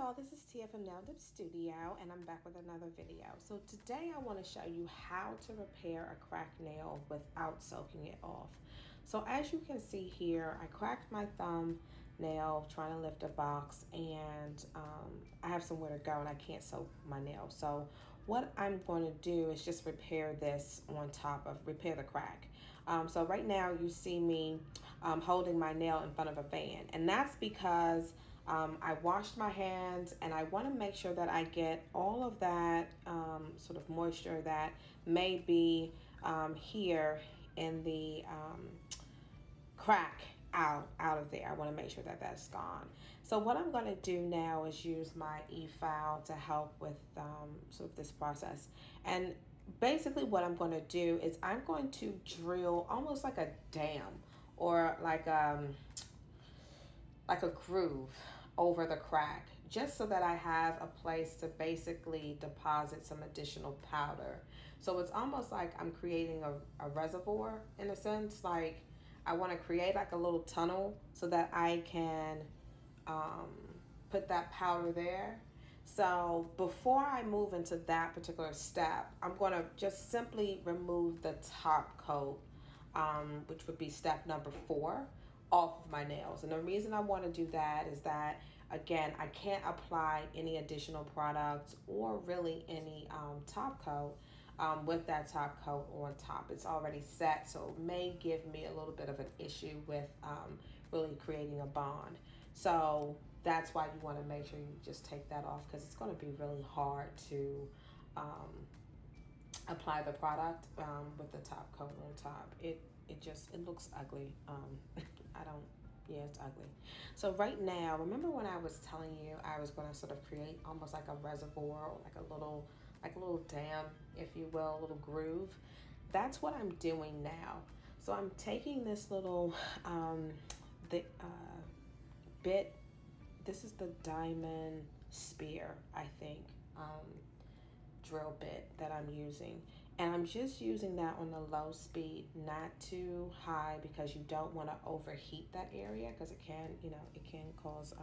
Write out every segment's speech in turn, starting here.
y'all, this is Tia from Nail Dip Studio and I'm back with another video. So today I want to show you how to repair a cracked nail without soaking it off. So as you can see here, I cracked my thumb nail trying to lift a box, and I have somewhere to go and I can't soak my nail. So what I'm going to do is just repair this on top of, repair the crack. So right now you see me holding my nail in front of a fan, and that's because I washed my hands and I want to make sure that I get all of that sort of moisture that may be here in the crack out of there. I want to make sure that that's gone. So what I'm going to do now is use my e-file to help with sort of this process. And basically what I'm going to do is I'm going to drill almost like a dam, or like a groove over the crack, just so that I have a place to basically deposit some additional powder. So it's almost like I'm creating a reservoir, in a sense. Like I want to create like a little tunnel so that I can put that powder there. So before I move into that particular step, I'm going to just simply remove the top coat, which would be step number 4, off of my nails. And the reason I want to do that is that, again, I can't apply any additional products or really any top coat with that top coat on top. It's already set, so it may give me a little bit of an issue with really creating a bond. So that's why you want to make sure you just take that off, because it's going to be really hard to apply the product with the top coat on top. It looks ugly. It's ugly. So right now, remember when I was telling you I was going to sort of create almost like a reservoir, or like a little dam, if you will, a little groove? That's what I'm doing now. So I'm taking this little bit. This is the diamond spear, I think, drill bit that I'm using, and I'm just using that on the low speed, not too high, because you don't want to overheat that area, because it can cause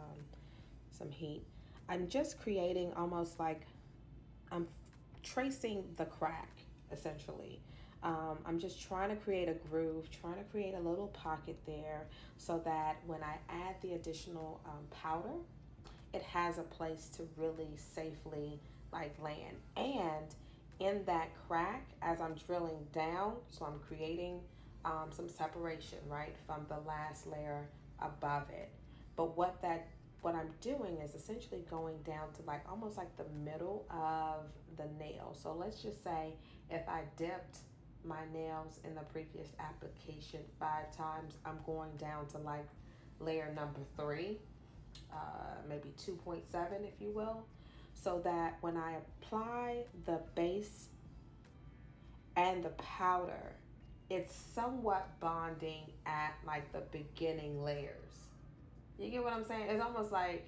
some heat. I'm just creating almost like I'm tracing the crack, essentially. I'm just trying to create a groove, trying to create a little pocket there, so that when I add the additional powder, it has a place to really safely land. And in that crack, as I'm drilling down, so I'm creating some separation, right, from the last layer above it. But what I'm doing is essentially going down to almost like the middle of the nail. So let's just say if I dipped my nails in the previous application 5 times, I'm going down to layer number 3, maybe 2.7, if you will, so that when I apply the base and the powder, it's somewhat bonding at the beginning layers. You get what I'm saying? It's almost like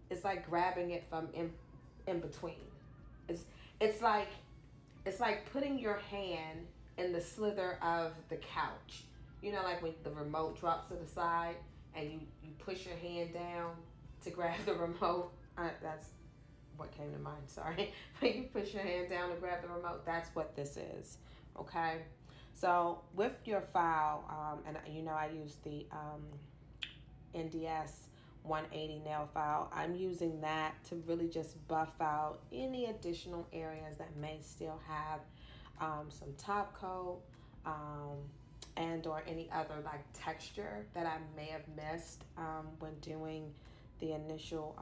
it's like grabbing it from in between. It's like putting your hand in the slither of the couch. You know, like when the remote drops to the side and you push your hand down to grab the remote. That's what came to mind, sorry. When you push your hand down to grab the remote, that's what this is, okay? So with your file, and I use the NDS 180 nail file. I'm using that to really just buff out any additional areas that may still have some top coat and or any other texture that I may have missed when doing the initial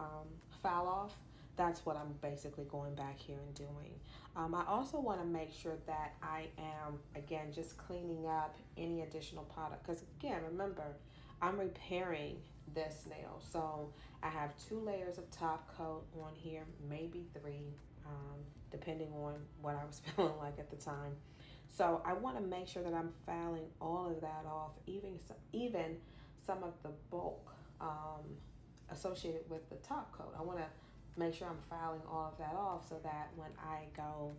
file off. That's what I'm basically going back here and doing. I also want to make sure that I am, again, just cleaning up any additional product, because again, remember, I'm repairing this nail. So I have 2 layers of top coat on here, maybe 3, depending on what I was feeling like at the time. So I want to make sure that I'm filing all of that off, even some of the bulk associated with the top coat. I want to make sure I'm filing all of that off, so that when I go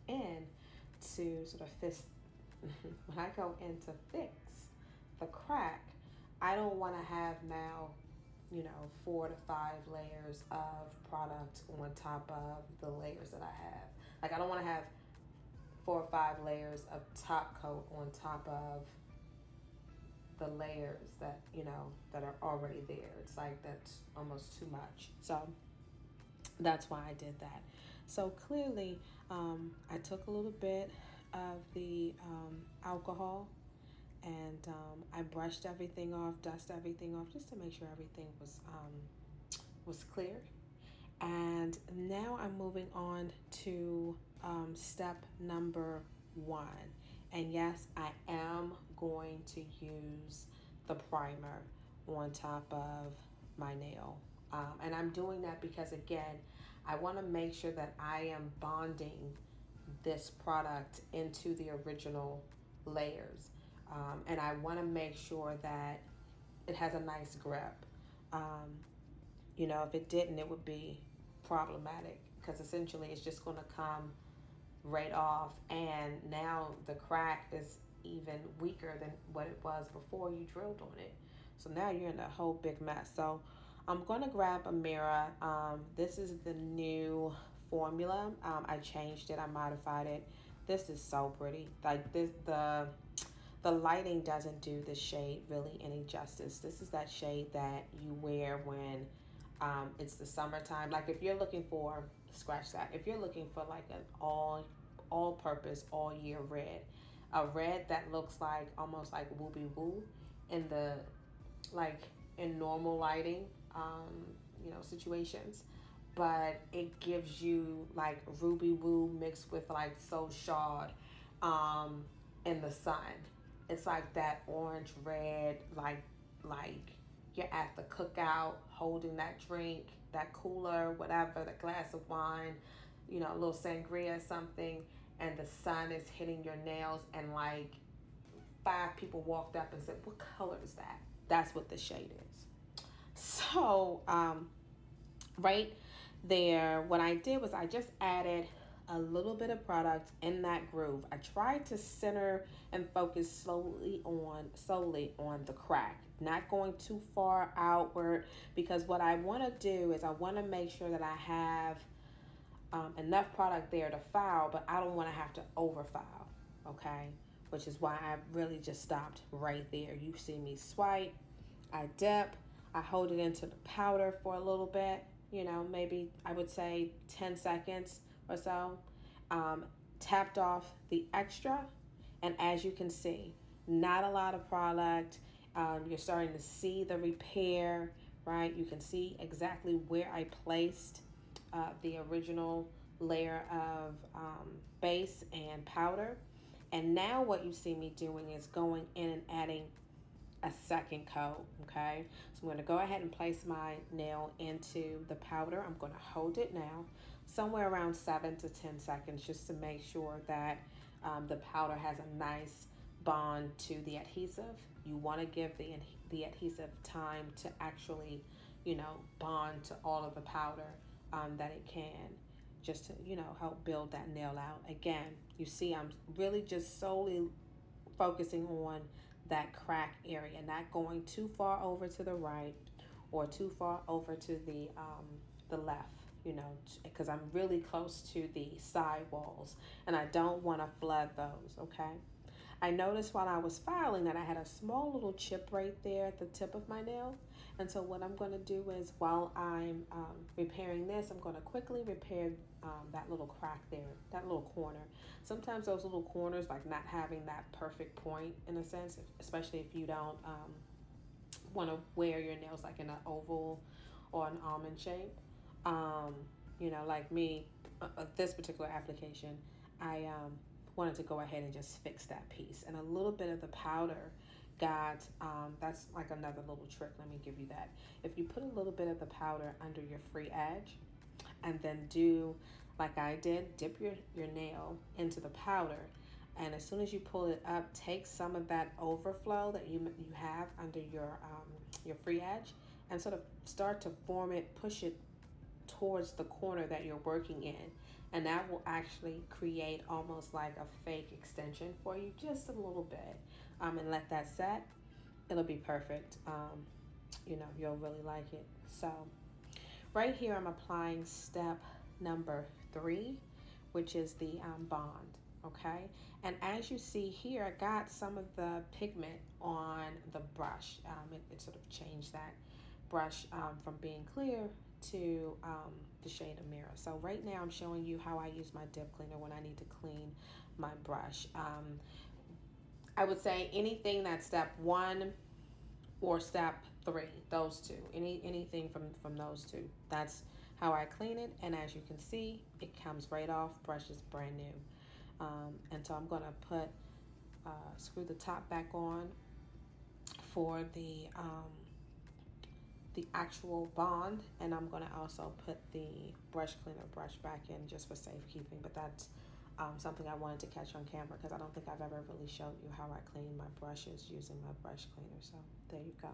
in to fix the crack, I don't want to have now 4 to 5 layers of product on top of the layers that I have. Like, I don't want to have 4 or 5 layers of top coat on top of the layers that, that are already there. It's like, that's almost too much. So that's why I did that. So clearly, I took a little bit of the alcohol, and I brushed everything off, dust everything off, just to make sure everything was clear. And now I'm moving on to step number 1. And yes, I am going to use the primer on top of my nail. And I'm doing that because, again, I want to make sure that I am bonding this product into the original layers. And I want to make sure that it has a nice grip. If it didn't, it would be problematic, because essentially it's just going to come right off, and now the crack is even weaker than what it was before you drilled on it. So now you're in a whole big mess. So I'm going to grab a mirror. This is the new formula. I changed it. I modified it. This is so pretty. Like, the lighting doesn't do this shade really any justice. This is that shade that you wear when it's the summertime. Like, if you're looking for, scratch that, if you're looking for like an all purpose, all year red, a red that looks like almost like wooby woo in the, like, in normal lighting, situations, but it gives you like ruby woo mixed with like so shard in the sun. It's like that orange red, like you're at the cookout holding that drink, that cooler, whatever, the glass of wine, a little sangria, something, and the sun is hitting your nails, and like 5 people walked up and said, "What color is that?" That's what the shade is. So, right there, what I did was I just added a little bit of product in that groove. I tried to center and focus solely on the crack, not going too far outward, because what I want to do is I want to make sure that I have enough product there to file, but I don't want to have to over file, okay? Which is why I really just stopped right there. You see me swipe, I dip, I hold it into the powder for a little bit, maybe I would say 10 seconds or so, tapped off the extra, and as you can see, not a lot of product. You're starting to see the repair, right? You can see exactly where I placed the original layer of base and powder. And now what you see me doing is going in and adding a second coat, okay? So I'm going to go ahead and place my nail into the powder. I'm going to hold it now somewhere around 7 to 10 seconds, just to make sure that the powder has a nice bond to the adhesive. You want to give the adhesive time to actually, bond to all of the powder that it can, just to, help build that nail out. Again, you see I'm really just solely focusing on that crack area, not going too far over to the right or too far over to the left, because I'm really close to the side walls and I don't want to flood those, okay? I noticed while I was filing that I had a small little chip right there at the tip of my nail. And so what I'm going to do is, while I'm repairing this, I'm going to quickly repair that little crack there, that little corner. Sometimes those little corners, like not having that perfect point in a sense, especially if you don't want to wear your nails like in an oval or an almond shape. Like me, this particular application, I wanted to go ahead and just fix that piece. And a little bit of the powder got, that's like another little trick. Let me give you that. If you put a little bit of the powder under your free edge and then do like I did, dip your nail into the powder, and as soon as you pull it up, take some of that overflow that you have under your free edge and sort of start to form it, push it towards the corner that you're working in, and that will actually create almost like a fake extension for you, just a little bit, and let that set. It'll be perfect. you'll really like it. So right here, I'm applying step number 3, which is the bond. Okay, and as you see here, I got some of the pigment on the brush. It sort of changed that brush from being clear to the shade of mirror. So right now I'm showing you how I use my dip cleaner when I need to clean my brush. I would say anything that's step 1 or step 3, those two, anything from those two, that's how I clean it. And as you can see, it comes right off. Brush is brand new. And so I'm going to screw the top back on for the actual bond, and I'm going to also put the brush cleaner brush back in just for safekeeping. But that's something I wanted to catch on camera because I don't think I've ever really showed you how I clean my brushes using my brush cleaner. So there you go.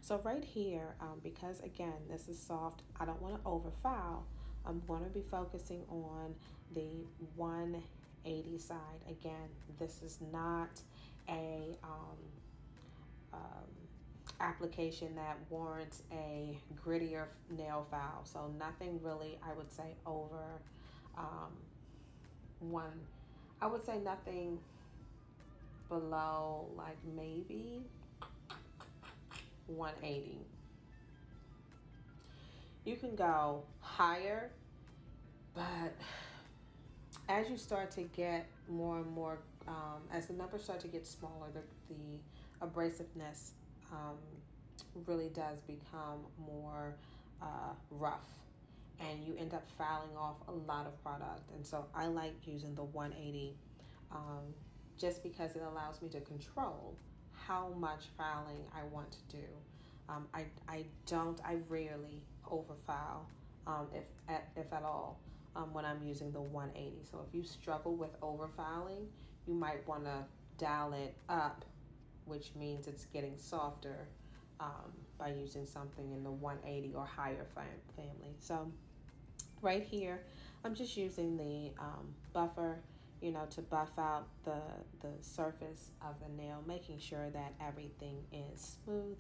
So right here, because again this is soft, I don't want to overfoul. I'm going to be focusing on the 180 side. Again, this is not a application that warrants a grittier nail file. So nothing really, I would say, over one. I would say nothing below like maybe 180. You can go higher, but as you start to get more and more, as the numbers start to get smaller, the abrasiveness really does become more rough, and you end up fouling off a lot of product. And so I like using the 180 just because it allows me to control how much fouling I want to do. I rarely overfoul, if at all, when I'm using the 180. So if you struggle with overfouling, you might want to dial it up, which means it's getting softer by using something in the 180 or higher family. So right here, I'm just using the buffer, to buff out the surface of the nail, making sure that everything is smooth.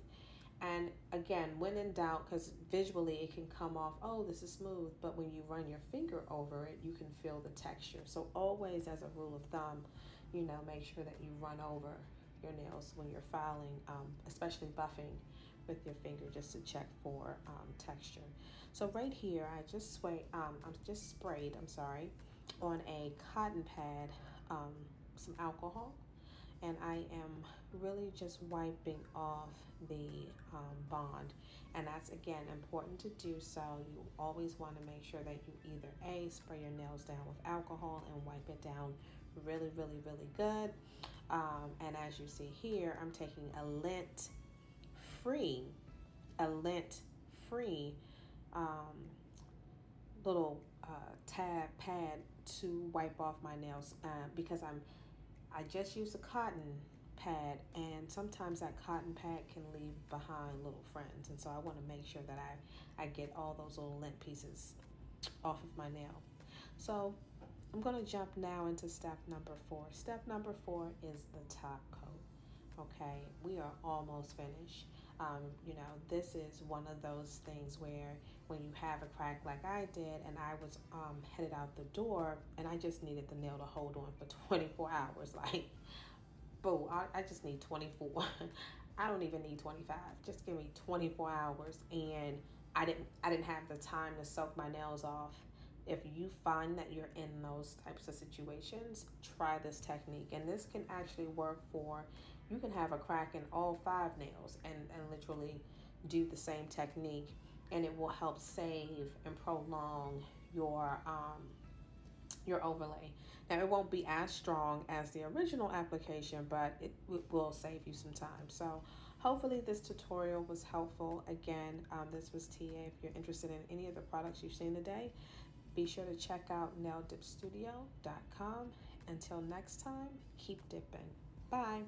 And again, when in doubt, because visually it can come off, oh, this is smooth, but when you run your finger over it, you can feel the texture. So always, as a rule of thumb, make sure that you run over your nails when you're filing, especially buffing with your finger, just to check for texture. So right here, I just sprayed on a cotton pad some alcohol, and I am really just wiping off the bond. And that's, again, important to do so. You always want to make sure that you either A, spray your nails down with alcohol and wipe it down really, really, really good. And as you see here, I'm taking a lint-free little tab pad to wipe off my nails because I just use a cotton pad, and sometimes that cotton pad can leave behind little friends, and so I want to make sure that I get all those little lint pieces off of my nail. So I'm going to jump now into step number 4. Step number 4 is the top coat. Okay, we are almost finished. This is one of those things where when you have a crack like I did, and I was headed out the door, and I just needed the nail to hold on for 24 hours. Like, boo, I just need 24. I don't even need 25. Just give me 24 hours, and I didn't have the time to soak my nails off. If you find that you're in those types of situations, try this technique. And this can actually work for, you can have a crack in all 5 nails and literally do the same technique, and it will help save and prolong your overlay. Now, it won't be as strong as the original application, but it will save you some time. So hopefully this tutorial was helpful. Again, this was TA. If you're interested in any of the products you've seen today, be sure to check out naildipstudio.com. Until next time, keep dipping. Bye.